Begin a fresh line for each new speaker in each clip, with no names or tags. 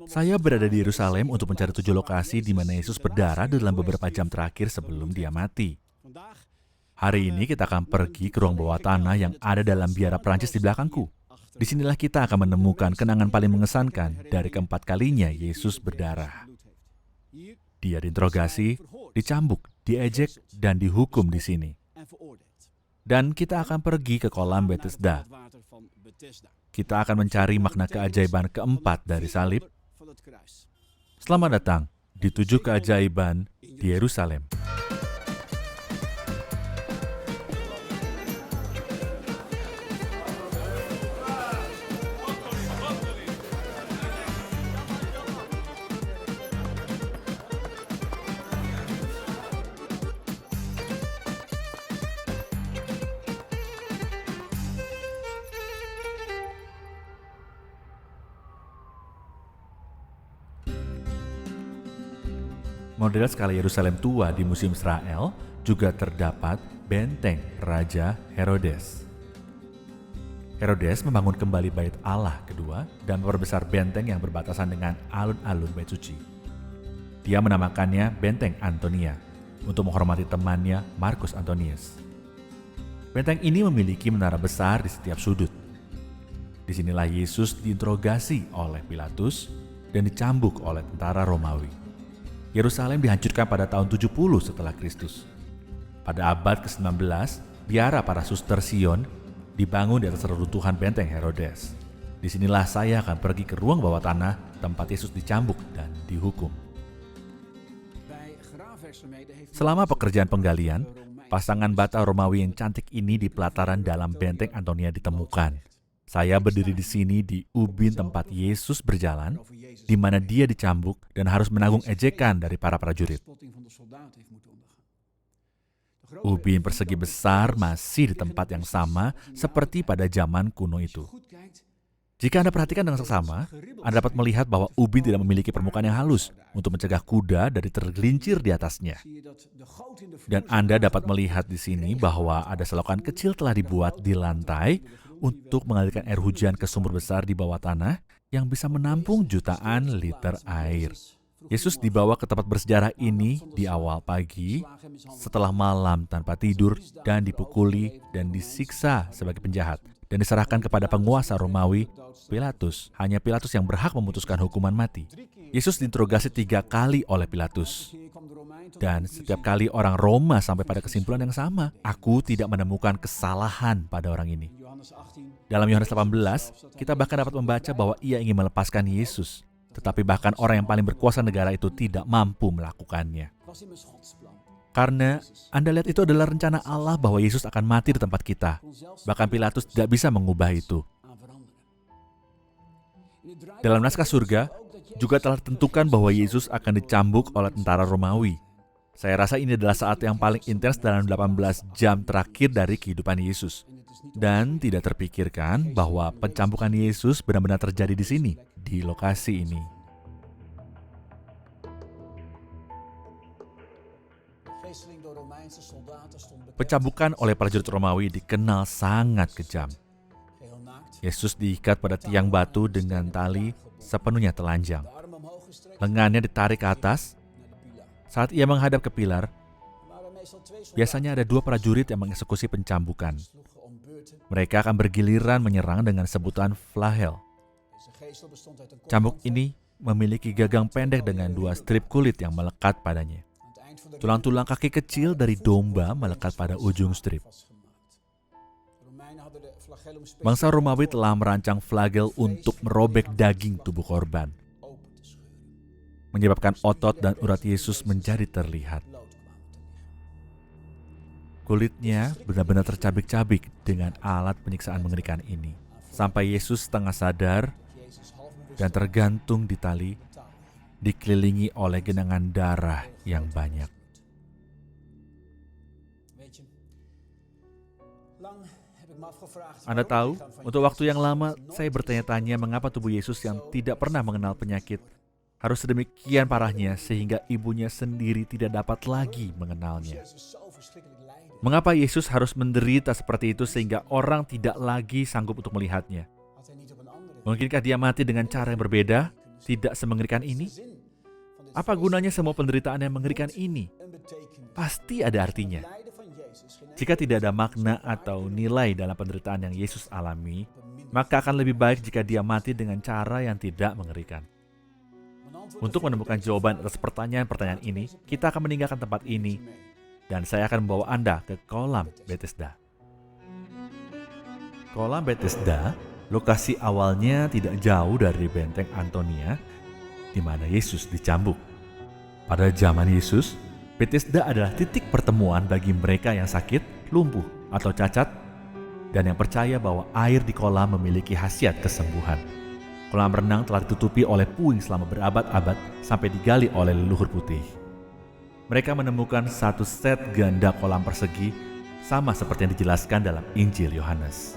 Saya berada di Yerusalem untuk mencari 7 lokasi di mana Yesus berdarah dalam beberapa jam terakhir sebelum Dia mati. Hari ini kita akan pergi ke ruang bawah tanah yang ada dalam biara Prancis di belakangku. Disinilah kita akan menemukan kenangan paling mengesankan dari keempat kalinya Yesus berdarah. Dia diinterogasi, dicambuk, diejek, dan dihukum di sini. Dan kita akan pergi ke kolam Bethesda. Kita akan mencari makna keajaiban keempat dari salib. Selamat datang di 7 keajaiban di Yerusalem. Model skala Yerusalem tua di Museum Israel juga terdapat benteng Raja Herodes. Herodes membangun kembali Bait Allah kedua dan memperbesar benteng yang berbatasan dengan alun-alun Bait Suci. Dia menamakannya Benteng Antonia untuk menghormati temannya Marcus Antonius. Benteng ini memiliki menara besar di setiap sudut. Disinilah Yesus diinterogasi oleh Pilatus dan dicambuk oleh tentara Romawi. Yerusalem dihancurkan pada tahun 70 setelah Kristus. Pada abad ke-19, biara para suster Sion dibangun di atas reruntuhan benteng Herodes. Disinilah saya akan pergi ke ruang bawah tanah tempat Yesus dicambuk dan dihukum. Selama pekerjaan penggalian, pasangan bata Romawi yang cantik ini di pelataran dalam benteng Antonia ditemukan. Saya berdiri di sini di ubin tempat Yesus berjalan, di mana Dia dicambuk dan harus menanggung ejekan dari para prajurit. Ubin persegi besar masih di tempat yang sama seperti pada zaman kuno itu. Jika Anda perhatikan dengan seksama, Anda dapat melihat bahwa ubin tidak memiliki permukaan yang halus untuk mencegah kuda dari tergelincir di atasnya. Dan Anda dapat melihat di sini bahwa ada selokan kecil telah dibuat di lantai untuk mengalirkan air hujan ke sumur besar di bawah tanah yang bisa menampung jutaan liter air. Yesus dibawa ke tempat bersejarah ini di awal pagi, setelah malam tanpa tidur dan dipukuli dan disiksa sebagai penjahat, dan diserahkan kepada penguasa Romawi, Pilatus. Hanya Pilatus yang berhak memutuskan hukuman mati. Yesus diinterogasi 3 kali oleh Pilatus. Dan setiap kali orang Roma sampai pada kesimpulan yang sama, aku tidak menemukan kesalahan pada orang ini. Dalam Yohanes 18, kita bahkan dapat membaca bahwa ia ingin melepaskan Yesus. Tetapi bahkan orang yang paling berkuasa negara itu tidak mampu melakukannya. Karena Anda lihat itu adalah rencana Allah bahwa Yesus akan mati di tempat kita. Bahkan Pilatus tidak bisa mengubah itu. Dalam naskah surga, juga telah ditentukan bahwa Yesus akan dicambuk oleh tentara Romawi. Saya rasa ini adalah saat yang paling intens dalam 18 jam terakhir dari kehidupan Yesus. Dan tidak terpikirkan bahwa pencambukan Yesus benar-benar terjadi di sini, di lokasi ini. Pencambukan oleh prajurit Romawi dikenal sangat kejam. Yesus diikat pada tiang batu dengan tali sepenuhnya telanjang. Lengannya ditarik ke atas. Saat ia menghadap ke pilar, biasanya ada 2 prajurit yang mengeksekusi pencambukan. Mereka akan bergiliran menyerang dengan sebutan flagel. Cambuk ini memiliki gagang pendek dengan 2 strip kulit yang melekat padanya. Tulang-tulang kaki kecil dari domba melekat pada ujung strip. Bangsa Romawi telah merancang flagel untuk merobek daging tubuh korban, menyebabkan otot dan urat Yesus menjadi terlihat. Kulitnya benar-benar tercabik-cabik dengan alat penyiksaan mengerikan ini, sampai Yesus setengah sadar dan tergantung di tali, dikelilingi oleh genangan darah yang banyak. Anda tahu, untuk waktu yang lama saya bertanya-tanya mengapa tubuh Yesus yang tidak pernah mengenal penyakit harus sedemikian parahnya sehingga ibunya sendiri tidak dapat lagi mengenalnya. Mengapa Yesus harus menderita seperti itu sehingga orang tidak lagi sanggup untuk melihatnya? Mungkinkah dia mati dengan cara yang berbeda, tidak semengerikan ini? Apa gunanya semua penderitaan yang mengerikan ini? Pasti ada artinya. Jika tidak ada makna atau nilai dalam penderitaan yang Yesus alami, maka akan lebih baik jika dia mati dengan cara yang tidak mengerikan. Untuk menemukan jawaban atas pertanyaan-pertanyaan ini, kita akan meninggalkan tempat ini, dan saya akan membawa Anda ke kolam Bethesda. Kolam Bethesda, lokasi awalnya tidak jauh dari benteng Antonia, di mana Yesus dicambuk. Pada zaman Yesus, Bethesda adalah titik pertemuan bagi mereka yang sakit, lumpuh, atau cacat, dan yang percaya bahwa air di kolam memiliki khasiat kesembuhan. Kolam renang telah ditutupi oleh puing selama berabad-abad sampai digali oleh leluhur putih. Mereka menemukan satu set ganda kolam persegi sama seperti yang dijelaskan dalam Injil Yohanes.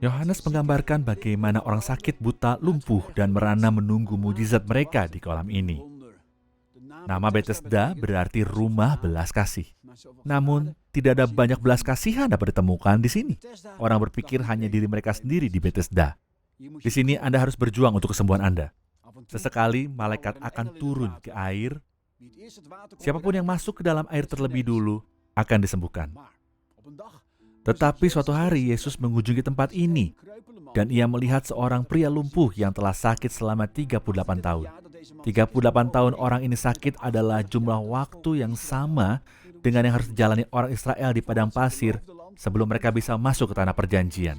Yohanes menggambarkan bagaimana orang sakit, buta, lumpuh, dan merana menunggu mujizat mereka di kolam ini. Nama Bethesda berarti rumah belas kasih. Namun, tidak ada banyak belas kasihan dapat ditemukan di sini. Orang berpikir hanya diri mereka sendiri di Bethesda. Di sini Anda harus berjuang untuk kesembuhan Anda. Sesekali malaikat akan turun ke air. Siapapun yang masuk ke dalam air terlebih dulu akan disembuhkan. Tetapi suatu hari Yesus mengunjungi tempat ini, dan ia melihat seorang pria lumpuh yang telah sakit selama 38 tahun. 38 tahun orang ini sakit adalah jumlah waktu yang sama dengan yang harus dijalani orang Israel di padang pasir sebelum mereka bisa masuk ke tanah perjanjian.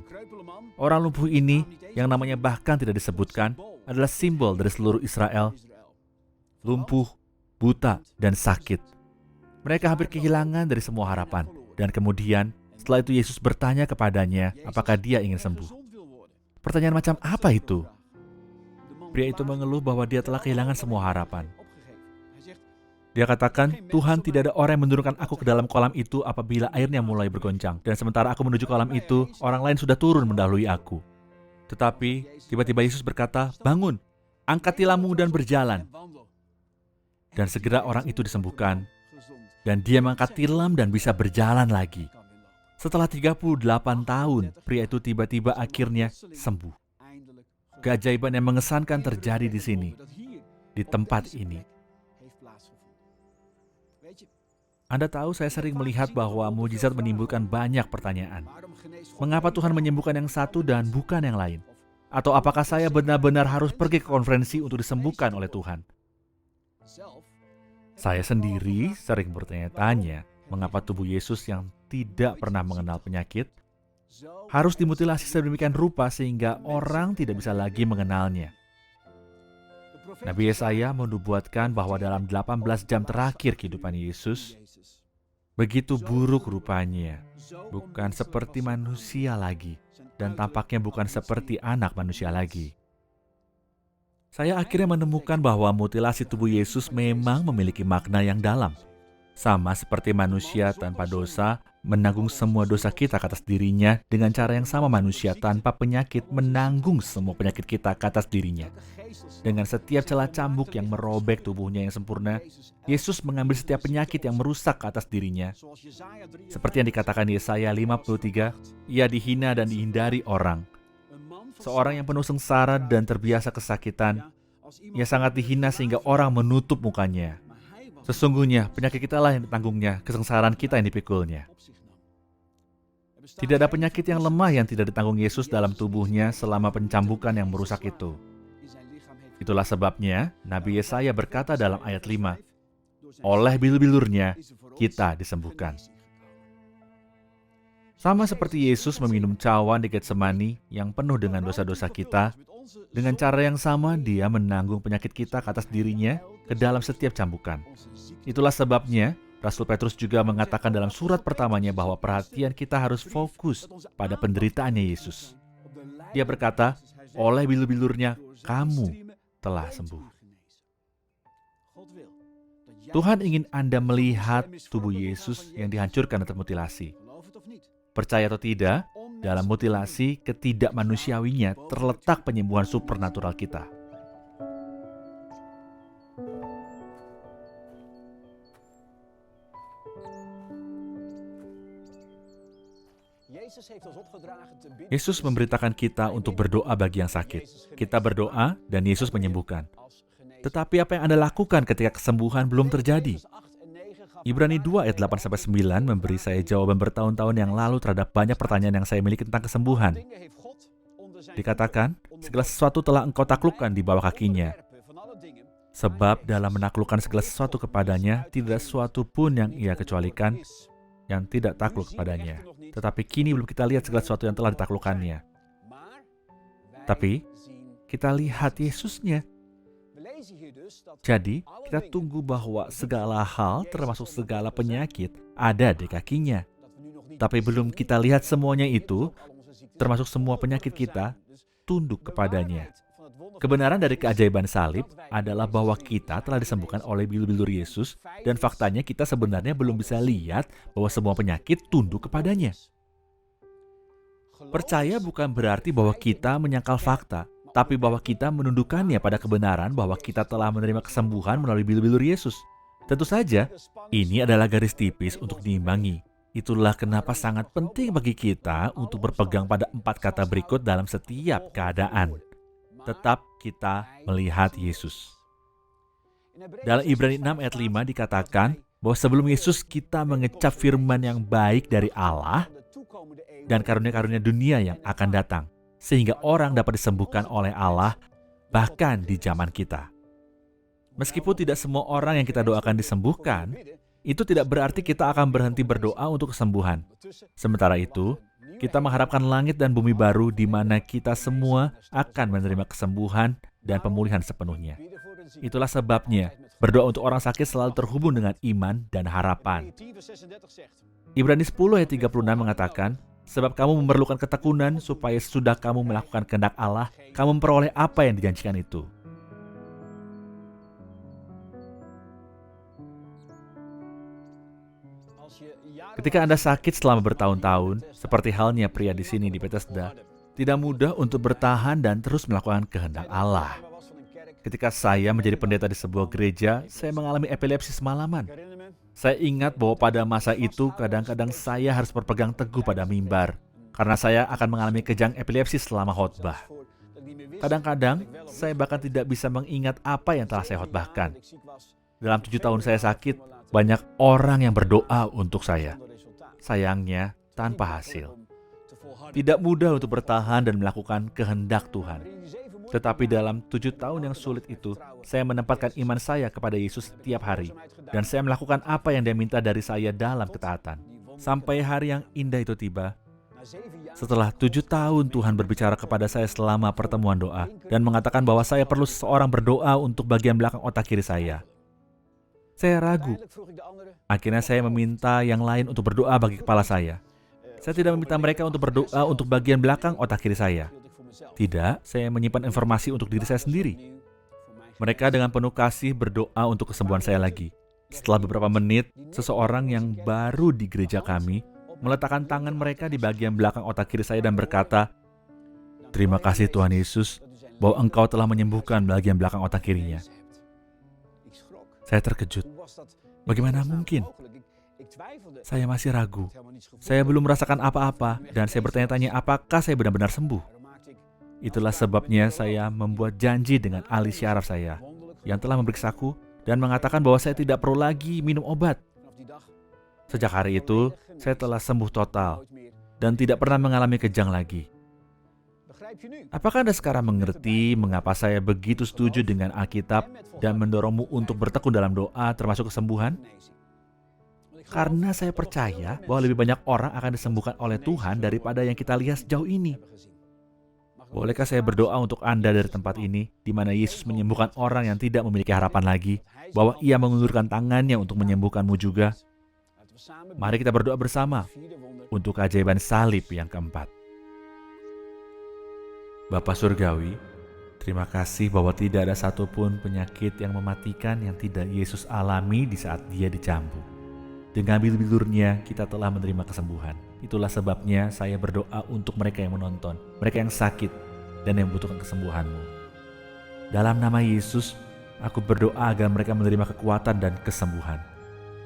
Orang lumpuh ini, yang namanya bahkan tidak disebutkan, adalah simbol dari seluruh Israel. Lumpuh, buta, dan sakit. Mereka hampir kehilangan dari semua harapan. Dan kemudian, setelah itu Yesus bertanya kepadanya apakah dia ingin sembuh. Pertanyaan macam apa itu? Pria itu mengeluh bahwa dia telah kehilangan semua harapan. Dia katakan, Tuhan, tidak ada orang yang menurunkan aku ke dalam kolam itu apabila airnya mulai bergoncang. Dan sementara aku menuju kolam itu, orang lain sudah turun mendahului aku. Tetapi, tiba-tiba Yesus berkata, bangun, angkat tilammu dan berjalan. Dan segera orang itu disembuhkan. Dan dia mengangkat tilam dan bisa berjalan lagi. Setelah 38 tahun, pria itu tiba-tiba akhirnya sembuh. Keajaiban yang mengesankan terjadi di sini, di tempat ini. Anda tahu, saya sering melihat bahwa mujizat menimbulkan banyak pertanyaan. Mengapa Tuhan menyembuhkan yang satu dan bukan yang lain? Atau apakah saya benar-benar harus pergi ke konferensi untuk disembuhkan oleh Tuhan? Saya sendiri sering bertanya-tanya, mengapa tubuh Yesus yang tidak pernah mengenal penyakit harus dimutilasi sedemikian rupa sehingga orang tidak bisa lagi mengenalnya. Nabi Yesaya menubuatkan bahwa dalam 18 jam terakhir kehidupan Yesus, begitu buruk rupanya, bukan seperti manusia lagi, dan tampaknya bukan seperti anak manusia lagi. Saya akhirnya menemukan bahwa mutilasi tubuh Yesus memang memiliki makna yang dalam. Sama seperti manusia tanpa dosa menanggung semua dosa kita ke atas dirinya, dengan cara yang sama manusia tanpa penyakit menanggung semua penyakit kita ke atas dirinya. Dengan setiap celah cambuk yang merobek tubuhnya yang sempurna, Yesus mengambil setiap penyakit yang merusak ke atas dirinya. Seperti yang dikatakan Yesaya 53, ia dihina dan dihindari orang. Seorang yang penuh sengsara dan terbiasa kesakitan, ia sangat dihina sehingga orang menutup mukanya. Sesungguhnya penyakit kita lah yang ditanggungnya, kesengsaraan kita yang dipikulnya. Tidak ada penyakit yang lemah yang tidak ditanggung Yesus dalam tubuhnya selama pencambukan yang merusak itu. Itulah sebabnya Nabi Yesaya berkata dalam ayat 5, oleh bilur-bilurnya kita disembuhkan. Sama seperti Yesus meminum cawan di Getsemani yang penuh dengan dosa-dosa kita, dengan cara yang sama dia menanggung penyakit kita ke atas dirinya ke dalam setiap cambukan. Itulah sebabnya Rasul Petrus juga mengatakan dalam surat pertamanya bahwa perhatian kita harus fokus pada penderitaannya Yesus. Dia berkata, oleh bilur-bilurnya kamu telah sembuh. Tuhan ingin Anda melihat tubuh Yesus yang dihancurkan dan termutilasi. Percaya atau tidak, dalam mutilasi ketidakmanusiawinya terletak penyembuhan supernatural kita. Yesus memberitakan kita untuk berdoa bagi yang sakit. Kita berdoa dan Yesus menyembuhkan. Tetapi apa yang Anda lakukan ketika kesembuhan belum terjadi? Ibrani 2 ayat 8-9 memberi saya jawaban bertahun-tahun yang lalu terhadap banyak pertanyaan yang saya miliki tentang kesembuhan. Dikatakan, segala sesuatu telah engkau taklukkan di bawah kakinya. Sebab dalam menaklukkan segala sesuatu kepadanya, tidak ada sesuatu pun yang ia kecualikan yang tidak takluk kepadanya. Tetapi kini belum kita lihat segala sesuatu yang telah ditaklukkannya. Tapi kita lihat Yesusnya. Jadi, kita tunggu bahwa segala hal, termasuk segala penyakit, ada di kakinya. Tapi belum kita lihat semuanya itu, termasuk semua penyakit kita, tunduk kepadanya. Kebenaran dari keajaiban salib adalah bahwa kita telah disembuhkan oleh bilur-bilur Yesus, dan faktanya kita sebenarnya belum bisa lihat bahwa semua penyakit tunduk kepadanya. Percaya bukan berarti bahwa kita menyangkal fakta, tapi bahwa kita menundukkannya pada kebenaran bahwa kita telah menerima kesembuhan melalui bilur-bilur Yesus. Tentu saja, ini adalah garis tipis untuk diimbangi. Itulah kenapa sangat penting bagi kita untuk berpegang pada 4 kata berikut dalam setiap keadaan. Tetap kita melihat Yesus. Dalam Ibrani 6 ayat 5 dikatakan bahwa sebelum Yesus kita mengecap firman yang baik dari Allah dan karunia-karunia dunia yang akan datang, sehingga orang dapat disembuhkan oleh Allah bahkan di zaman kita. Meskipun tidak semua orang yang kita doakan disembuhkan, itu tidak berarti kita akan berhenti berdoa untuk kesembuhan. Sementara itu, kita mengharapkan langit dan bumi baru di mana kita semua akan menerima kesembuhan dan pemulihan sepenuhnya. Itulah sebabnya berdoa untuk orang sakit selalu terhubung dengan iman dan harapan. Ibrani 10 ayat 36 mengatakan, sebab kamu memerlukan ketekunan supaya sesudah kamu melakukan kehendak Allah, kamu memperoleh apa yang dijanjikan itu. Ketika Anda sakit selama bertahun-tahun, seperti halnya pria di sini di Bethesda, tidak mudah untuk bertahan dan terus melakukan kehendak Allah. Ketika saya menjadi pendeta di sebuah gereja, saya mengalami epilepsi semalaman. Saya ingat bahwa pada masa itu kadang-kadang saya harus berpegang teguh pada mimbar, karena saya akan mengalami kejang epilepsi selama khotbah. Kadang-kadang, saya bahkan tidak bisa mengingat apa yang telah saya khotbahkan. Dalam 7 tahun saya sakit, banyak orang yang berdoa untuk saya. Sayangnya, tanpa hasil. Tidak mudah untuk bertahan dan melakukan kehendak Tuhan. Tetapi dalam 7 tahun yang sulit itu, saya menempatkan iman saya kepada Yesus setiap hari. Dan saya melakukan apa yang Dia minta dari saya dalam ketaatan. Sampai hari yang indah itu tiba. Setelah 7 tahun Tuhan berbicara kepada saya selama pertemuan doa dan mengatakan bahwa saya perlu seseorang berdoa untuk bagian belakang otak kiri saya. Saya ragu. Akhirnya saya meminta yang lain untuk berdoa bagi kepala saya. Saya tidak meminta mereka untuk berdoa untuk bagian belakang otak kiri saya. Tidak, saya menyimpan informasi untuk diri saya sendiri. Mereka dengan penuh kasih berdoa untuk kesembuhan saya lagi. Setelah beberapa menit, seseorang yang baru di gereja kami meletakkan tangan mereka di bagian belakang otak kiri saya dan berkata, "Terima kasih Tuhan Yesus bahwa Engkau telah menyembuhkan bagian belakang otak kirinya." Saya terkejut. Bagaimana mungkin? Saya masih ragu. Saya belum merasakan apa-apa dan saya bertanya-tanya apakah saya benar-benar sembuh. Itulah sebabnya saya membuat janji dengan ahli syaraf saya yang telah memeriksaku dan mengatakan bahwa saya tidak perlu lagi minum obat. Sejak hari itu, saya telah sembuh total dan tidak pernah mengalami kejang lagi. Apakah Anda sekarang mengerti mengapa saya begitu setuju dengan Alkitab dan mendorongmu untuk bertekun dalam doa termasuk kesembuhan? Karena saya percaya bahwa lebih banyak orang akan disembuhkan oleh Tuhan daripada yang kita lihat sejauh ini. Bolehkah saya berdoa untuk Anda dari tempat ini, di mana Yesus menyembuhkan orang yang tidak memiliki harapan lagi, bahwa Ia mengulurkan tangannya untuk menyembuhkanmu juga? Mari kita berdoa bersama untuk keajaiban salib yang keempat. Bapa Surgawi, terima kasih bahwa tidak ada satupun penyakit yang mematikan yang tidak Yesus alami di saat Dia dicambuk. Dengan bilur-bilurnya kita telah menerima kesembuhan. Itulah sebabnya saya berdoa untuk mereka yang menonton, mereka yang sakit dan yang membutuhkan kesembuhan-Mu. Dalam nama Yesus, aku berdoa agar mereka menerima kekuatan dan kesembuhan.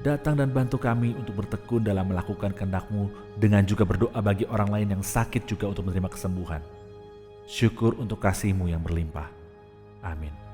Datang dan bantu kami untuk bertekun dalam melakukan kehendak-Mu dengan juga berdoa bagi orang lain yang sakit juga untuk menerima kesembuhan. Syukur untuk kasih-Mu yang berlimpah. Amin.